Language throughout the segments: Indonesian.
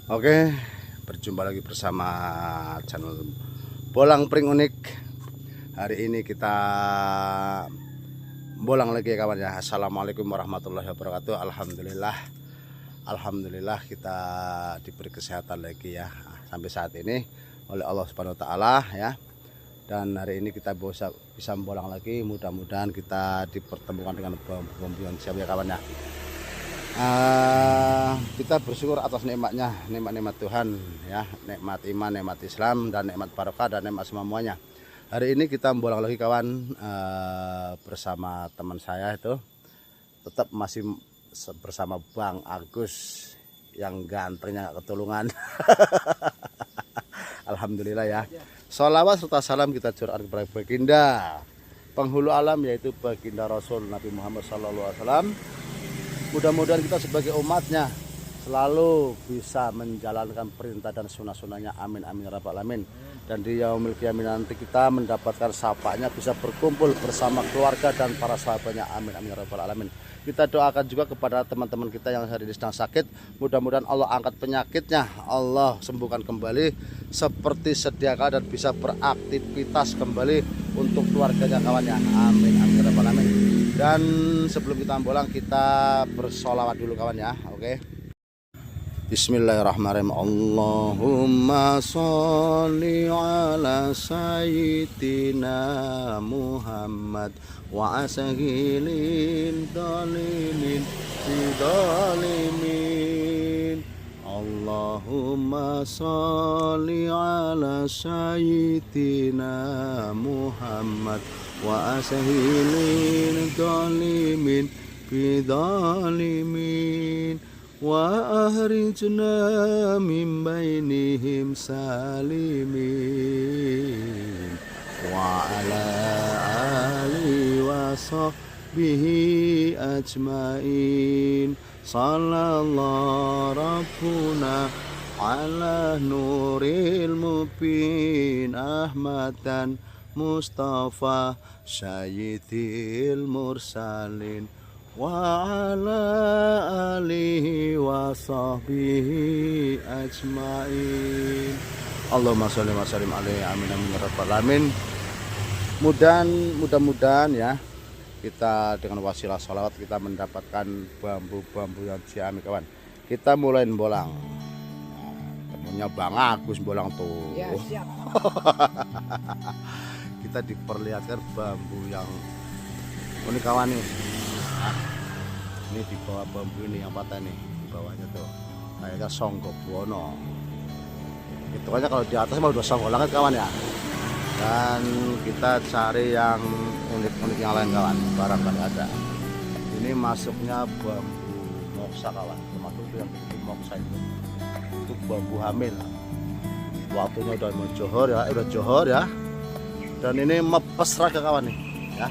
Oke, berjumpa lagi bersama channel Bolang Pring Unik. Hari ini kita bolang lagi ya kawan ya. Assalamualaikum warahmatullahi wabarakatuh. Alhamdulillah kita diberi kesehatan lagi ya sampai saat ini oleh Allah Subhanahu wa taala ya. Dan hari ini kita bisa bolang lagi. Mudah-mudahan kita dipertemukan dengan bambu yang siap ya kawan ya. Kita bersyukur atas nikmatnya, nikmat Tuhan ya, nikmat iman, nikmat Islam, dan nikmat barokah, dan nikmat semuanya. Hari ini kita bolang lagi kawan, bersama teman saya itu, tetap masih bersama Bang Agus yang gantengnya gak ketulungan. Alhamdulillah ya. Sholawat serta salam kita curahkan kepada baginda penghulu alam, yaitu baginda Rasul Nabi Muhammad SAW. Mudah-mudahan kita sebagai umatnya selalu bisa menjalankan perintah dan sunnah-sunnahnya. Amin amin ya rabbal alamin. Dan di yaumil qiyamah nanti kita mendapatkan syafaatnya, bisa berkumpul bersama keluarga dan para sahabatnya. Amin amin ya rabbal alamin. Kita doakan juga kepada teman-teman kita yang hari ini sedang sakit. Mudah-mudahan Allah angkat penyakitnya, Allah sembuhkan kembali seperti sedia kala dan bisa beraktivitas kembali untuk keluarganya kawannya. Amin amin ya rabbal alamin. Dan sebelum kita bolang, kita bersolawat dulu kawan ya. Oke. Bismillahirrahmanirrahim. Allahumma sholli ala sayyidina Muhammad wa asahilin dalimin bidalimin. Allahumma sholli ala sayyidina Muhammad wa asahilin dalimin bidalimin wa ahrijna min bainihim salimin wa ala alihi wa sahbihi ajmain. Sallallahu rabbuna ala nuril mubin ahmadan Mustafa Sayyidil Mursalin wa ala alihi wa sahbihi ajmain. Allahumma sholli wa sallim alaihi. Amin amin ya rabbal alamin. Mudah-mudahan ya, kita dengan wasilah sholawat kita mendapatkan bambu-bambu yang ciamik kawan. Kita mulai bolang. Temunya Bang Agus bolang tuh ya, siap. Kita diperlihatkan bambu yang unik kawan nih. Nah, ini di bawah bambu ini yang patah nih, di bawahnya tuh kayaknya songgok buono. Itu aja kalau di atas mah udah songgok banget kawan ya. Dan kita cari yang unik-unik yang lain kawan, barangkali ada. Ini masuknya bambu moksa kawan, termasuk yang moksa itu bambu hamil. Waktunya udah mau johor ya, udah johor ya. Dan ini mepes raga kawan nih ya.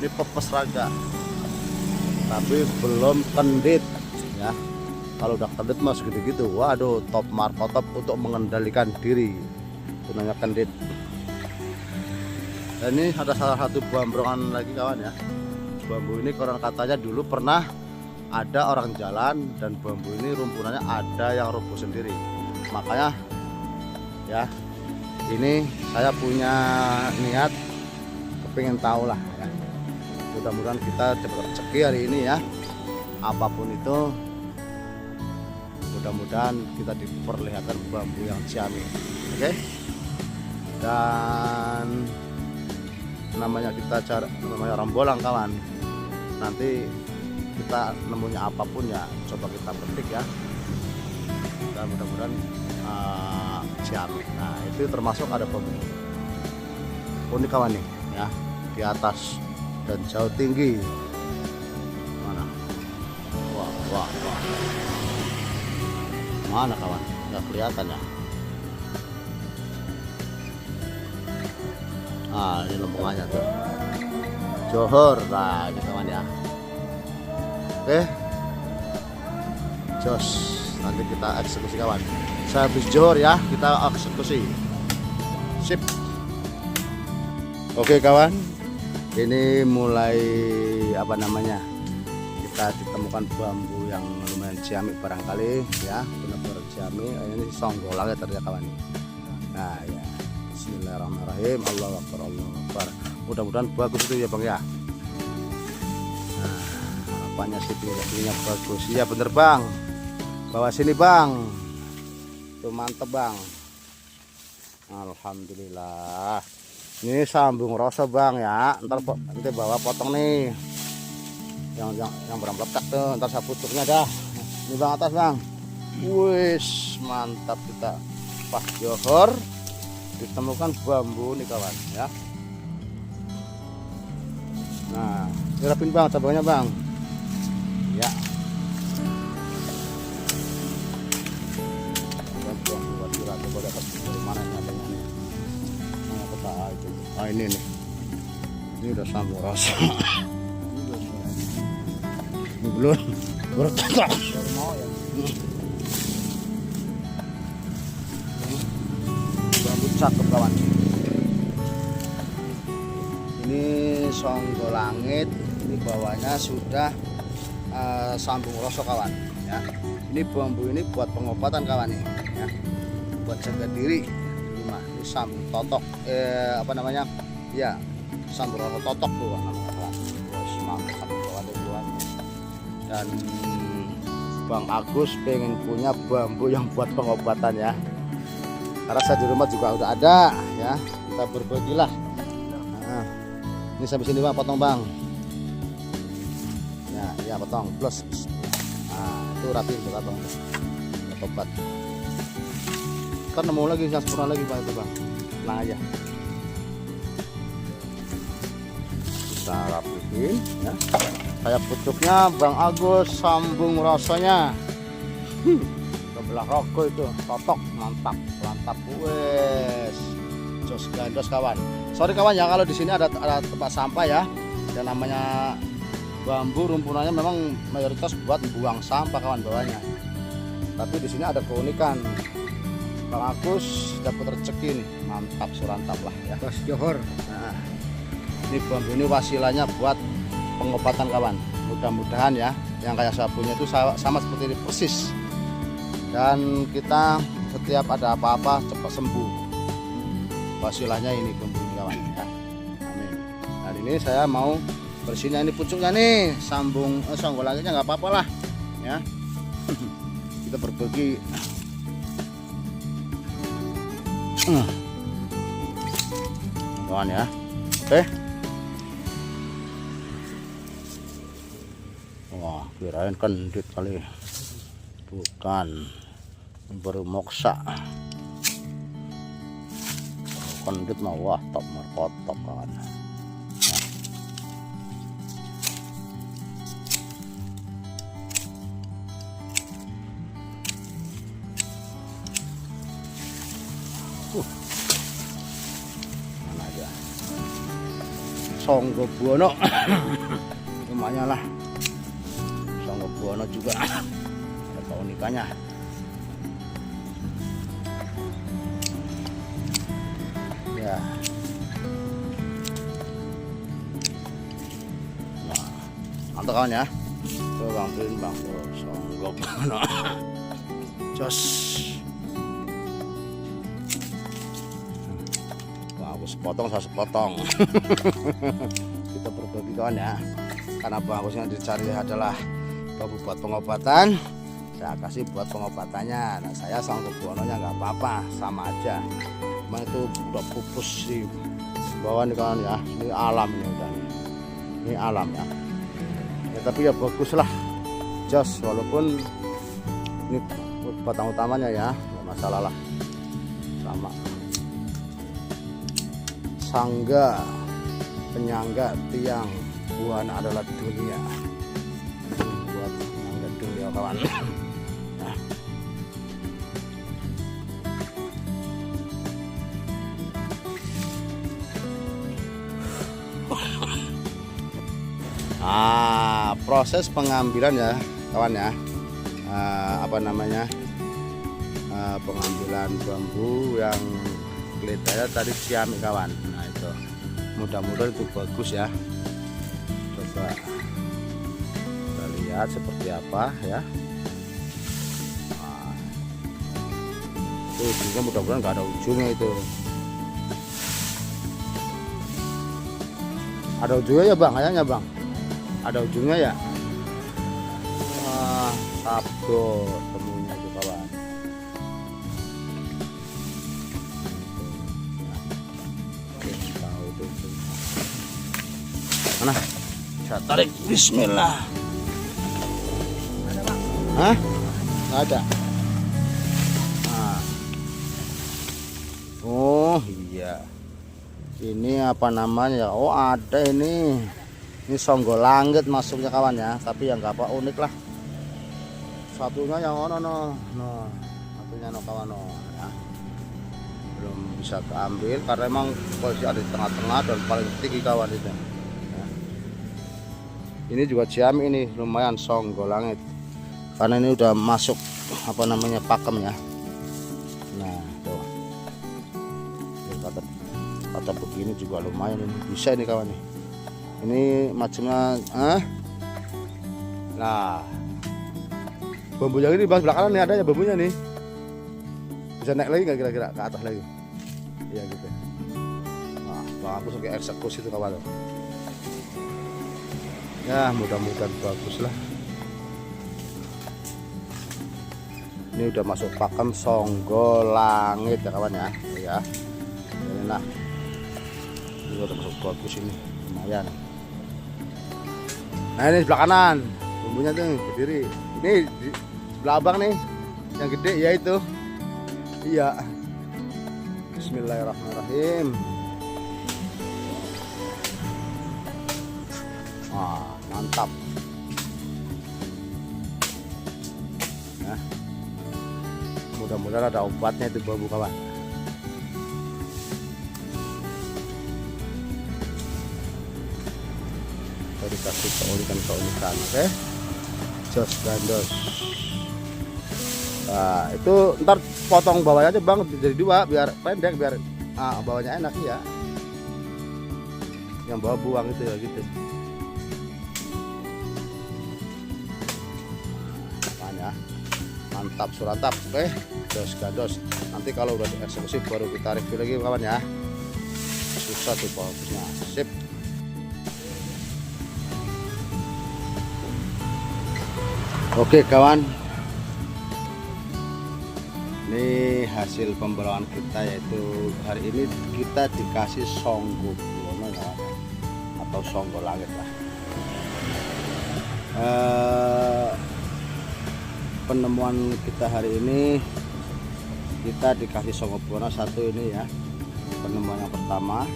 Ini pepes raga, tapi belum kendit ya. Kalau udah kendit mas gitu-gitu, waduh top markotop untuk mengendalikan diri, gunanya kendit. Dan ini ada salah satu bambrongan lagi kawan ya. Bambu ini konon katanya dulu pernah ada orang jalan, dan bambu ini rumpunannya ada yang roboh sendiri. Makanya ya, ini saya punya niat kepingin tahu lah ya. Mudah-mudahan kita cepat rezeki hari ini ya. Apapun itu, mudah-mudahan kita diperlihatkan bambu yang ciamik. Oke. Dan namanya orang bolang kawan. Nanti kita nemunya apapun ya, coba kita petik ya. Dan mudah-mudahan ciamik. Nah, itu termasuk ada bambu unik kawan nih ya, di atas dan jauh tinggi. Mana? Wah. Mana kawan? Nggak kelihatan ya. Ah, ini lembungannya tuh. Johor, nah ini kawan ya. Oke. Jos, nanti kita eksekusi kawan. Saya habis johor ya, kita eksekusi. Sip. Oke kawan, ini mulai kita ditemukan bambu yang lumayan ciamik barangkali ya, benar-benar ciamik. Ini songgolangnya ternyata kawan. Nah ya, bismillahirrahmanirrahim. Allahu akbar, Allahu akbar. Mudah-mudahan bagus itu ya bang ya. Nah, harapannya sih tingginya bagus. Iya bener bang, bawa sini bang, tuh mantep bang. Alhamdulillah. Ini sambung rasa bang ya. Ntar nanti bawa potong nih yang beramplek tuh, ntar saya pucuknya dah. Ini bang atas bang. Wis mantap, kita pas johor ditemukan bambu nih kawan ya. Nah dirapin bang cabangnya bang ya. Ini nih, ini udah sambung rasa. Ini belum bertekak. Bambu cakep kawan. Ini songgolangit, ini bawahnya sudah sambung rasa kawan ya. Ini bambu ini buat pengobatan kawan nih ya, buat jaga diri. Ini sambung totok, apa namanya ya, sambung rasa totok tuh namanya. Mantap buat. Dan Bang Agus pengen punya bambu yang buat pengobatan ya, karena saya di rumah juga udah ada ya, kita berbagilah. Nah, ini sampai sini bang, potong bang ya potong plus. Nah itu rapi untuk potong obat. Kan nemu lagi yang sempurna lagi bang, itu bang, tenang aja. Kita rapiin ya, kayak pucuknya Bang Agus sambung rasanya. Kebelah rokok itu totok, mantap wes, jos gandos kawan. Sorry kawan ya kalau di sini ada tempat sampah ya, dan namanya bambu rumpunannya memang mayoritas buat buang sampah kawan bawahnya. Tapi di sini ada keunikan, Bang Agus dapat rezeki nih, mantap surantap lah ya. Pas johor. Nah, ini bambu ini wasilahnya buat pengobatan kawan. Mudah-mudahan ya yang kayak saya punya itu sama seperti ini persis. Dan kita setiap ada apa-apa cepat sembuh. Wasilahnya ini bambu ini kawan ya. Amin. Nah ini saya mau bersihnya ini pucuknya nih, sambung songgolangitnya nggak apa-apa lah ya. Kita berbagi. Kawan ya. Oke. Wah, kirain kendit kali. Bukan. Baru moksa. Kendit mah wah top markotop kawan. Mana aja Songgo Buwono. Lumayan lah, Songgo Buwono juga ada keunikannya. Ya nah, mantap kawan ya. Tuh bang bang Songgo Buwono jos. Sepotong saya sepotong. Kita berbagi kawan ya, karena Bang Agus yang dicari adalah bambu buat pengobatan, saya kasih buat pengobatannya. Nah saya Songgo Buwononya nggak apa-apa, sama aja, cuma itu udah pupus di bawah nih kawan ya. Ini alam ini udah, ini alam ya, ya tapi ya bagus lah jos, walaupun ini batang utamanya ya nggak masalah lah, sama sangga penyangga tiang buana adalah dunia. Buat penyangga dunia kawan. Nah, proses pengambilan ya kawan ya, apa namanya, pengambilan bambu yang kelihatannya tadi ciamik kawan. Nah itu mudah-mudahan itu bagus ya. Coba kita lihat seperti apa ya. Tuh, ujungnya mudah-mudahan nggak ada ujungnya itu. Ada ujungnya ya bang, kayaknya bang. Ada ujungnya ya. Wah, sabdo temunya itu kawan. Tahu itu. Mana? Saya tarik. Bismillah. Ada bang? Hah? Nggak ada. Nah. Oh iya. Ini apa namanya? Oh ada ini. Ini songgol langit masuknya kawan ya. Tapi yang nggak apa unik lah. Satunya yang ono no. Satunya no kawan no. Ya. Belum bisa keambil karena emang posisi ada di tengah-tengah dan paling tinggi kawan itu. Ya. Ini juga jam ini lumayan songgol langit. Karena ini udah masuk apa namanya pakem ya. Nah tuh. Kata begini juga lumayan ini, bisa ini kawan nih. Ini macamnya nah bambu yang ini bang sebelah kanan nih ada ya bambunya nih, bisa naik lagi nggak kira-kira ke atas lagi ya gitu. Nah bang aku pakai eksekusi itu kawan ya, mudah-mudahan bagus lah. Ini udah masuk pakem songgol langit ya kawan ya. Ya ini nah ini udah masuk bagus ini lumayan. Nah ini sebelah kanan bumbunya tuh berdiri. Ini di sebelah abang nih yang gede ya itu. Iya. Bismillahirrahmanirrahim. Wah mantap. Nah, mudah-mudahan ada obatnya itu bambu kawan. Dikasih keunikan, oke? Jos gandos. Nah itu ntar potong bawahnya aja bang, jadi dua biar pendek, biar bawahnya enak ya. Yang bawah buang itu ya gitu. Makanya mantap surantap, oke? Jos gandos. Nanti kalau udah dieksekusi baru kita review lagi kawan ya. Susah tuh bagusnya, sip. Oke kawan, ini hasil pembelaan kita, yaitu hari ini kita dikasih songgol buwono atau songgol langit lah. Penemuan kita hari ini kita dikasih songgol buwono satu ini ya, penemuan yang pertama.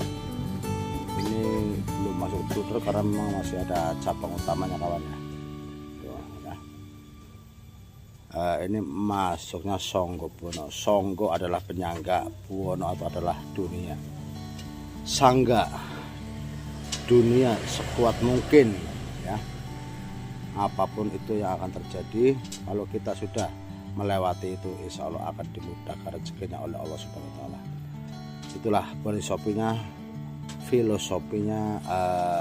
Ini belum masuk tutor karena memang masih ada cabang utamanya kawan ya. Ini masuknya Songgo Buwono. Songgo adalah penyangga, Buwono itu adalah dunia. Sangga dunia sekuat mungkin ya. Apapun itu yang akan terjadi, kalau kita sudah melewati itu, insya Allah akan dimudahkan rezekinya oleh Allah Subhanahu wa Ta'ala. Itulah filosofinya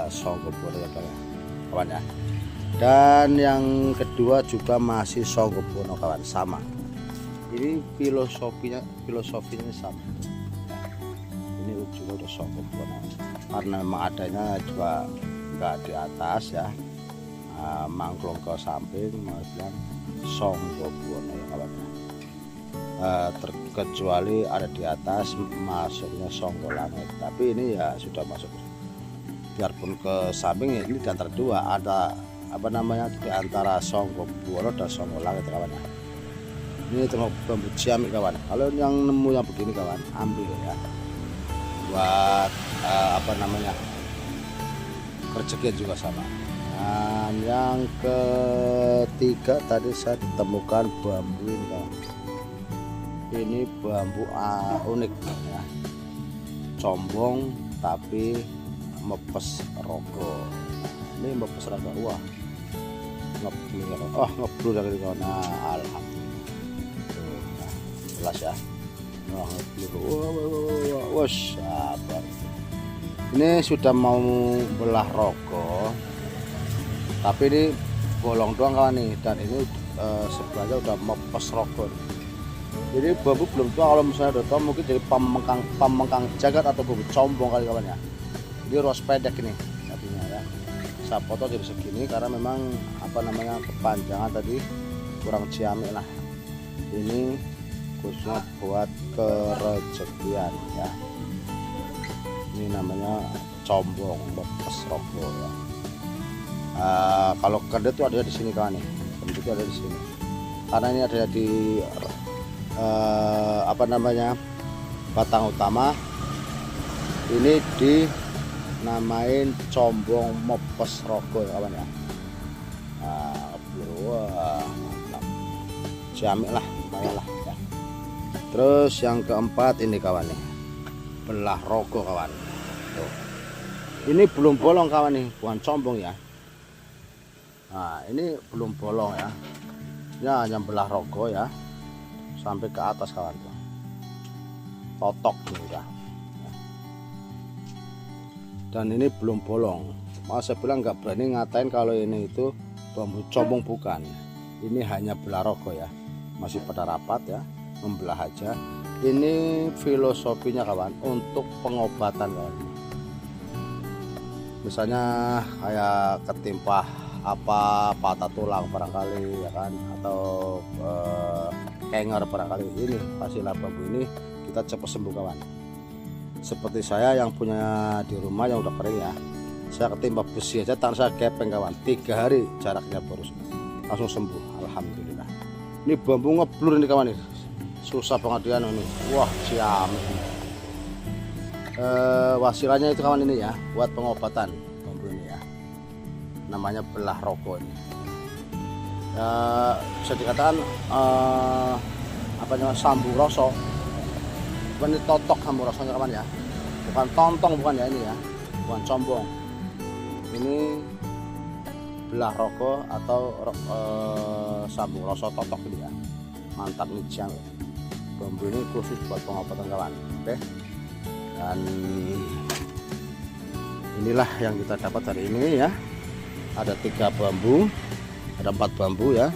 Songgo Buwono ya kawan ya. Dan yang kedua juga masih Songgo Buwono kawan, sama. Ini filosofinya sama. Ini ujungnya udah Songgo Buwono. Karena memang adanya juga nggak di atas ya, mangklong ke samping, mau bilang Songgo Buwono ya kawan. Terkecuali ada di atas masuknya songgol langit. Tapi ini ya sudah masuk. Biarpun ke samping ya, ini di antara dua ada apa namanya, di antara Songgo Buwono dan songgol langit kawan. Ini termasuk bambu ciamik kawan. Kalau yang nemu yang begini kawan, ambil ya, buat apa namanya, rezeki juga sama. Dan yang ketiga tadi saya ditemukan bambu ini kawan. Ini bambu unik ya, combong tapi mepes rogo. Ini mepes rogo, wah ngeblur dari kawan. Nah, alhamdulillah tuh, nah, jelas ya. Wah ngeblur, wah sabar. Ini sudah mau belah rogo, tapi ini bolong doang kawan nih, dan ini sebelahnya udah mepes rogo. Jadi bambu belum tua, kalau misalnya udah tua mungkin jadi pamengkang jagat atau bambu combong kali kawan ya. Ini ruas pendek ini artinya ya. Saya foto jadi segini karena memang apa namanya kepanjangan tadi kurang ciamik lah. Ini khususnya buat kerejekian ya. Ini namanya combong mepes rogo ya. Kalau kendet itu ada di sini kawan nih. Kendet itu ada di sini. Karena ini ada di apa namanya batang utama, ini dinamain combong mepes rogo ya kawan ya. Wah, mantap, ciamik lah, lumayan lah ya. Terus yang keempat ini kawan nih, belah rogo kawan. Tuh. Ini belum bolong kawan nih, bukan combong ya. Nah ini belum bolong ya, ini hanya belah rogo ya, sampai ke atas kawan tuh. Totok nih udah. Dan ini belum bolong. Mas saya bilang nggak berani ngatain kalau ini itu bambu combong, bukan. Ini hanya belah rogo ya, masih pada rapat ya, membelah aja. Ini filosofinya kawan untuk pengobatan kawan. Misalnya kayak ketimpa apa patah tulang barangkali ya kan, atau kenger barangkali, ini pastilah bambu ini kita cepat sembuh kawan. Seperti saya yang punya di rumah yang udah kering ya, saya ketimpa besi aja tangan saya gepeng kawan, 3 hari jaraknya baru langsung sembuh, alhamdulillah. Ini bambu ngeblur ini kawan nih, susah banget dia ini. Wah ciamik. Wasilanya itu kawan ini ya, buat pengobatan bambu ini ya, namanya belah rogo ini. Bisa dikatakan apa namanya sambu roso, bukan ini totok sambu rosonya kawan ya, bukan tontong, bukan ya, ini ya, bukan combong, ini belah rogo atau sambu roso totok ini ya. Mantap nih jang, bambu ini khusus buat pengobatan kawan. Oke, dan inilah yang kita dapat hari ini ya. Ada 3 bambu, ada 4 bambu ya,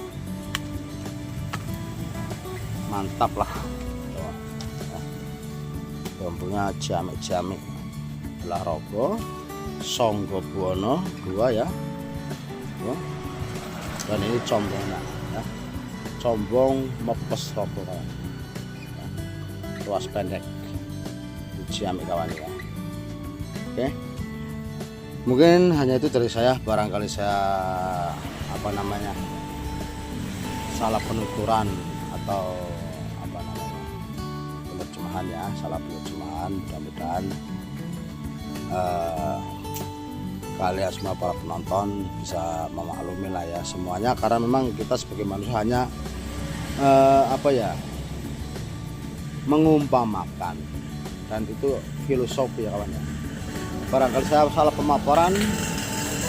mantap lah. Bambunya jamik-jamik, belah rogo, songgo buwono 2 ya. Dan ini combongnya ya, combong mepes rogo kawan ya. Ruas pendek, jamik kawan ya. Oke, mungkin hanya itu dari saya. Barangkali saya apa namanya salah penuturan atau apa namanya penerjemahan ya, salah penerjemahan. Mudah-mudahan kalian semua para penonton bisa memaklumi lah ya semuanya, karena memang kita sebagai manusia hanya apa ya, mengumpamakan, dan itu filosofi ya kawan ya. Barangkali saya salah pemaparan,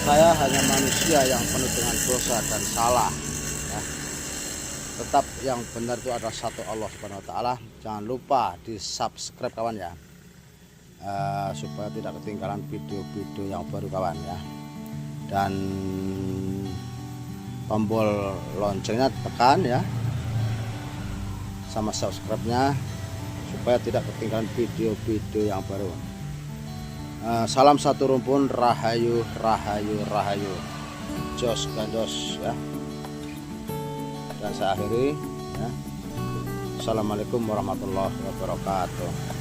saya hanya manusia yang penuh dengan dosa dan salah ya. Tetap yang benar itu adalah satu Allah Subhanahu wa taala. Jangan lupa di subscribe kawan ya, supaya tidak ketinggalan video-video yang baru kawan ya. Dan tombol loncengnya tekan ya, sama subscribe-nya, supaya tidak ketinggalan video-video yang baru. Salam satu rumpun, rahayu rahayu rahayu, jos gandos ya. Dan saya akhiri ya. Assalamualaikum warahmatullahi wabarakatuh.